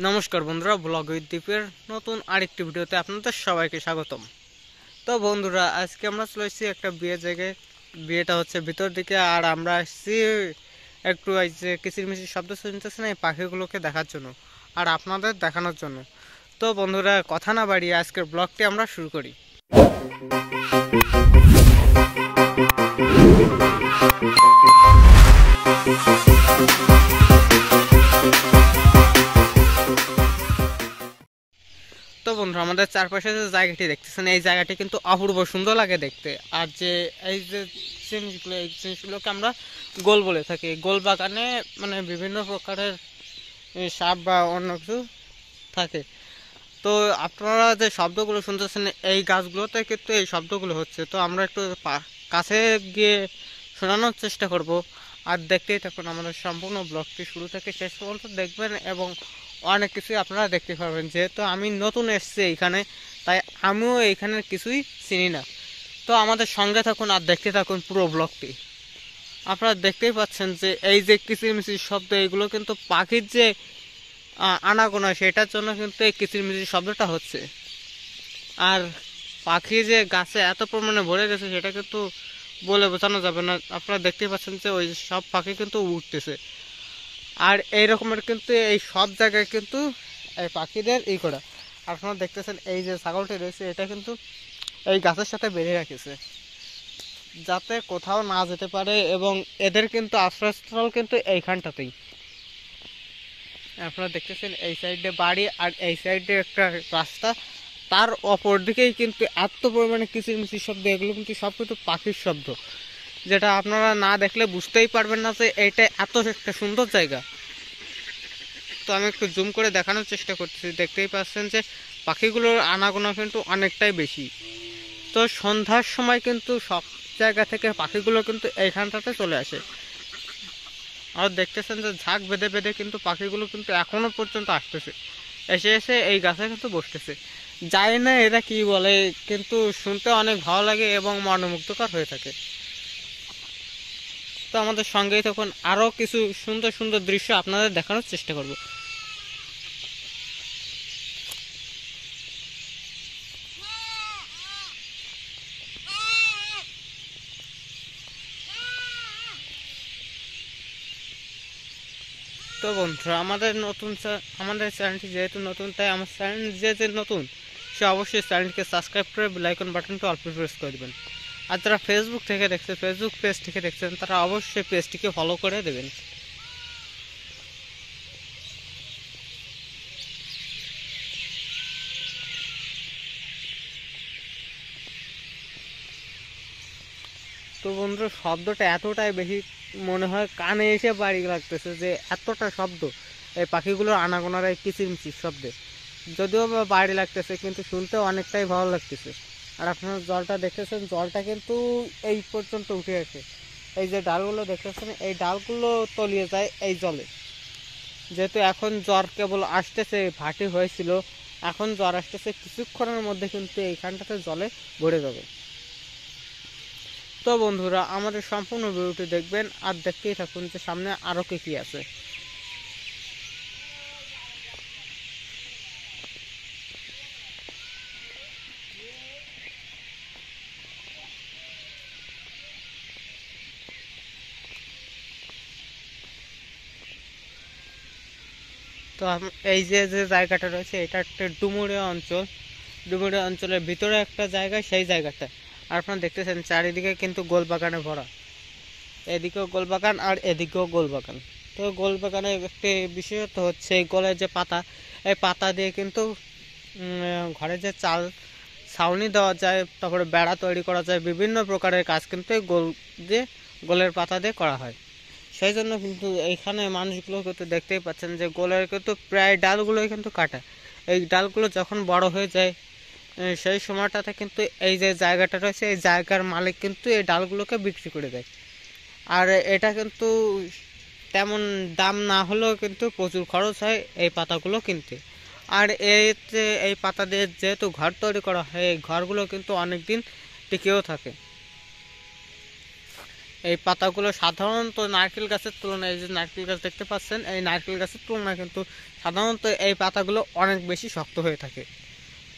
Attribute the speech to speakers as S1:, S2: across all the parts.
S1: নমস্কার বন্ধুরা, blog with দীপের নতুন আরেকটি ভিডিওতে আপনাদের সবাইকে স্বাগতম। তো বন্ধুরা, আজকে আমরা চলে এসেছি একটা বিয়ের জায়গায়। বিয়েটা হচ্ছে ভিতর দিকে, আর আমরা আসছি একটু এই যে কিচিরমিচির শব্দ শুনতেছে না, এই পাখিগুলোকে দেখার জন্য আর আপনাদের দেখানোর জন্য। তো বন্ধুরা, কথা না বাড়িয়ে আজকের ব্লগটি আমরা শুরু করি। তো বন্ধুরা, আমাদের চারপাশে যে জায়গাটি দেখতেছেন, এই জায়গাটি কিন্তু অপূর্ব সুন্দর লাগে দেখতে। আর যে এই যে জিনিসগুলো, এই জিনিসগুলোকে আমরা গোল বলে থাকি। গোল বাগানে মানে বিভিন্ন প্রকারের সাপ বা অন্য কিছু থাকে। তো আপনারা যে শব্দগুলো শুনতেছেন, এই গাছগুলোতে কিন্তু এই শব্দগুলো হচ্ছে। তো আমরা একটু কাছে গিয়ে শোনানোর চেষ্টা করব। আর দেখতেই থাকুন আমাদের সম্পূর্ণ ব্লগটি শুরু থেকে শেষ পর্যন্ত দেখবেন, এবং অনেক কিছুই আপনারা দেখতে পারবেন। যেহেতু আমি নতুন এসেছি এইখানে, তাই আমিও এইখানের কিছুই চিনি না। তো আমাদের সঙ্গে থাকুন আর দেখতে থাকুন পুরো ব্লগটি। আপনারা দেখতেই পাচ্ছেন যে এই যে কিচিরমিচির শব্দ, এইগুলো কিন্তু পাখির যে আনাগোনা, সেটার জন্য কিন্তু এই কিচিরমিচির শব্দটা হচ্ছে। আর পাখি যে গাছে এত পরিমাণে ভরে গেছে, সেটা কিন্তু বলে বোঝানো যাবে না। আপনারা দেখতেই পাচ্ছেন যে ওই সব পাখি কিন্তু উঠতেছে। আর এই রকমের কিন্তু এই সব জায়গায় কিন্তু এই পাখিদের করা। আপনারা দেখতেছেন এই যে ছাগলটি রয়েছে, এটা কিন্তু এই গাছের সাথে বেঁধে রাখেছে যাতে কোথাও না যেতে পারে, এবং এদের কিন্তু আশ্রয়স্থল কিন্তু এইখানটাতেই। আপনারা দেখতেছেন এই সাইডে বাড়ি আর এই সাইডে একটা রাস্তা, তার অপর দিকেই কিন্তু এত পরিমাণে কিচিরমিচির শব্দ। এগুলো কিন্তু সব কিন্তু পাখির শব্দ, যেটা আপনারা না দেখলে বুঝতেই পারবেন না যে এইটা এত একটা সুন্দর জায়গা। তো আমি একটু জুম করে দেখানোর চেষ্টা করতেছি। দেখতেই পাচ্ছেন যে পাখিগুলোর আনাগোনা কিন্তু অনেকটাই বেশি। তো সন্ধ্যার সময় কিন্তু সব জায়গা থেকে পাখিগুলো কিন্তু এইখানটাতে চলে আসে। আর দেখতেছেন যে ঝাঁক বেঁধে বেঁধে কিন্তু পাখিগুলো কিন্তু এখনো পর্যন্ত আসতেছে, এসে এসে এই গাছে কিন্তু বসতেছে। জানি না এরা কি বলে, কিন্তু শুনতে অনেক ভালো লাগে এবং মনোমুগ্ধকর হয়ে থাকে। তো আমাদের সঙ্গেই তখন আরও কিছু সুন্দর সুন্দর দৃশ্য আপনাদের দেখানোর চেষ্টা করব। তো বন্ধুরা, আমাদের চ্যানেলটি যেহেতু নতুন, তাই আমার চ্যানেল যে নতুন, সে অবশ্যই চ্যানেলটিকে সাবস্ক্রাইব করে বেল আইকন বাটনটি অল প্রেস করে দেবেন। আর যারা ফেসবুক থেকে দেখছেন, ফেসবুক পেজ থেকে দেখছেন, তারা অবশ্যই পেজটিকে ফলো করে দেবেন। তো বন্ধুরা, শব্দটা এতটাই বেশি মনে হয় কানে এসে বাড়ি লাগতেছে, যে এতটা শব্দ এই পাখিগুলোর আনাগোনার এই কিচিরমিচির শব্দে। যদিও বা বাড়ি লাগতেছে, কিন্তু শুনতে অনেকটাই ভালো লাগতেছে। আর আপনারা জলটা দেখতেছেন, জলটা কিন্তু এই পর্যন্ত উঠে আসে। এই যে ডালগুলো দেখতেছেন, এই ডালগুলো তলিয়ে যায় এই জলে। যেহেতু এখন জ্বর কেবল আসতেছে, ভাটি হয়েছিল, এখন জ্বর আসতেছে, কিছুক্ষণের মধ্যে কিন্তু এইখানটাতে জলে ভরে যাবে। তো বন্ধুরা, আমাদের সম্পূর্ণ ভিডিওটি দেখবেন আর দেখতেই থাকুন যে সামনে আরো কি আছে। তো এই যে যে জায়গাটা রয়েছে, এটা একটা ডুমুরিয়া অঞ্চল। ডুমুরিয়া অঞ্চলের ভিতরে একটা জায়গা, সেই জায়গাটা। আর আপনারা দেখতেছেন চারিদিকে কিন্তু গোলবাগানে ভরা। এদিকেও গোলবাগান আর এদিকেও গোলবাগান। তো গোলবাগানের একটি বিশেষত্ব হচ্ছে এই গোলের যে পাতা, এই পাতা দিয়ে কিন্তু ঘরে যে চাল ছাউনি দেওয়া যায়, তারপরে বেড়া তৈরি করা যায়, বিভিন্ন প্রকারের কাজ কিন্তু এই গোলের পাতা দিয়ে করা হয়। সেই জন্য কিন্তু এইখানে মানুষগুলো কিন্তু দেখতেই পাচ্ছেন যে গোলের কিন্তু প্রায় ডালগুলোই কিন্তু কাটা। এই ডালগুলো যখন বড় হয়ে যায়, সেই সময়টাতে কিন্তু এই যে জায়গাটা রয়েছে, এই জায়গার মালিক কিন্তু এই ডালগুলোকে বিক্রি করে দেয়। আর এটা কিন্তু তেমন দাম না হলেও কিন্তু প্রচুর খরচ হয় এই পাতাগুলো কিনতে। আর এতে এই পাতা দিয়ে যেহেতু ঘর তৈরি করা হয়, এই ঘরগুলো কিন্তু অনেক দিন টিকেও থাকে। এই পাতাগুলো সাধারণত নারকেল গাছের তুলনায়, এই যে নারকেল গাছ দেখতে পাচ্ছেন, এই নারকেল গাছের তুলনায় কিন্তু সাধারণত এই পাতাগুলো অনেক বেশি শক্ত হয়ে থাকে।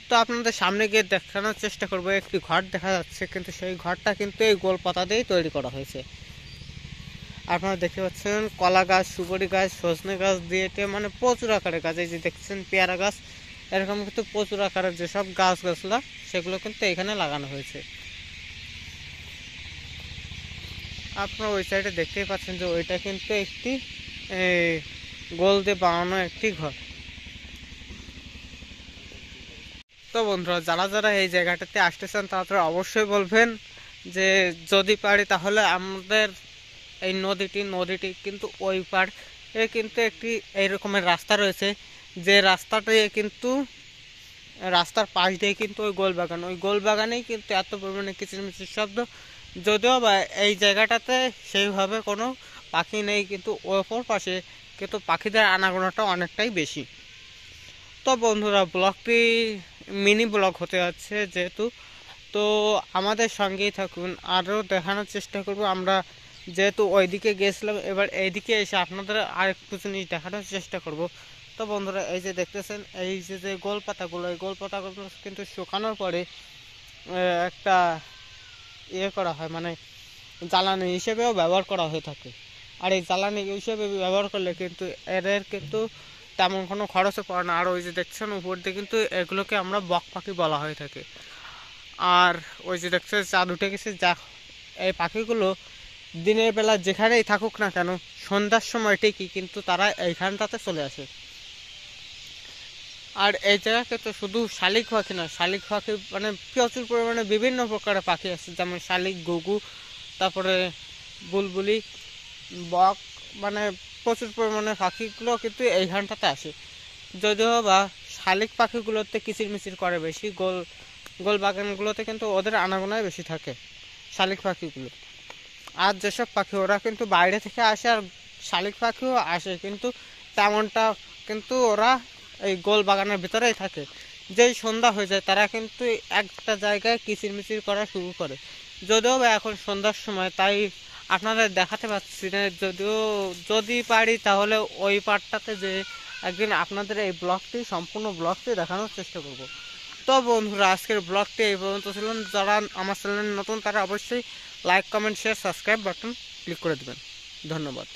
S1: তো আপনাদের সামনে গিয়ে দেখানোর চেষ্টা করবো, একটি ঘর দেখা যাচ্ছে, কিন্তু সেই ঘরটা কিন্তু এই গোল পাতা দিয়েই তৈরি করা হয়েছে। আপনারা দেখতে পাচ্ছেন কলা গাছ, সুপারি গাছ, সজনে গাছ দিয়ে মানে প্রচুর আকারের গাছ, এই যে দেখছেন পেয়ারা গাছ, এরকম কিন্তু প্রচুর আকারের যেসব গাছগুলো সেগুলো কিন্তু এখানে লাগানো হয়েছে। আপনারা ওই সাইডে দেখতেই পাচ্ছেন যে ওইটা কিন্তু একটি গোল দিয়ে বানানো একটি ঘর। তো বন্ধুরা, যারা যারা এই জায়গাটাতে আসতেছেন তারা অবশ্যই বলবেন যে যদি পারি তাহলে আমাদের এই নদীটি কিন্তু ওই পাড়ে কিন্তু একটি এই রকমের রাস্তা রয়েছে, যে রাস্তাটি কিন্তু রাস্তার পাশ দিয়ে কিন্তু ওই গোল বাগানেই কিন্তু এত পরিমাণে কিচিরমিচির শব্দ, যদিও বা এই জায়গাটাতে সেইভাবে কোনো পাখি নেই, কিন্তু অপর পাশে কিন্তু পাখিদের আনাগোনাটা অনেকটাই বেশি। তো বন্ধুরা, ব্লগটি মিনি ব্লগ হতে যাচ্ছে যেহেতু, তো আমাদের সঙ্গেই থাকুন, আরও দেখানোর চেষ্টা করব আমরা, যেহেতু ওইদিকে গেছিলাম এবার এইদিকে এসে আপনাদের আর একটু জিনিস দেখানোর চেষ্টা করব। তো বন্ধুরা, এই যে দেখতেছেন এই যে গোল পাতাগুলো, এই গোল পাতাগুলো কিন্তু শুকানোর পরে একটা করা হয়, মানে জ্বালানি হিসেবেও ব্যবহার করা হয়ে থাকে। আর এই জ্বালানি হিসেবে ব্যবহার করলে কিন্তু এদের কিন্তু তেমন কোনো খরচও পড়ে না। আর ওই যে দেখছেন উপর দিয়ে কিন্তু এগুলোকে আমরা বক পাখি বলা হয়ে থাকে। আর ওই যে দেখছেন চাঁদ উঠে গেছে, যা এই পাখিগুলো দিনের বেলা যেখানেই থাকুক না কেন সন্ধ্যার সময় ঠিকই কিন্তু তারা এইখানটাতে চলে আসে। আর এই জায়গাকে তো শুধু শালিক পাখি না, শালিক পাখি মানে প্রচুর পরিমাণে বিভিন্ন প্রকারের পাখি আছে, যেমন শালিক, ঘুঘু, তারপরে বুলবুলি, বক, মানে প্রচুর পরিমাণে পাখিগুলো কিন্তু এইখানটাতে আসে। যদিও বা শালিক পাখিগুলোতে কিচিরমিচির করে বেশি, গোল বাগানগুলোতে কিন্তু ওদের আনাগোনায় বেশি থাকে শালিক পাখিগুলো। আর যেসব পাখি ওরা কিন্তু বাইরে থেকে আসে, আর শালিক পাখিও আসে, কিন্তু তেমনটা কিন্তু ওরা এই গোল বাগানের ভিতরেই থাকে। যেই সন্ধ্যা হয়ে যায় তারা কিন্তু একটা জায়গায় কিচিরমিচির করা শুরু করে। যদিও বা এখন সন্ধ্যার সময়, তাই আপনাদের দেখাতে পাচ্ছি না, যদিও যদি পারি তাহলে ওই পার্টটাতে যে একদিন আপনাদের এই ব্লগটি, সম্পূর্ণ ব্লগটি দেখানোর চেষ্টা করব। তো বন্ধুরা, আজকের ব্লগটি এই পর্যন্ত ছিল। যারা আমার চ্যানেলে নতুন তারা অবশ্যই like, comment, share, subscribe button click করে দেবেন। ধন্যবাদ।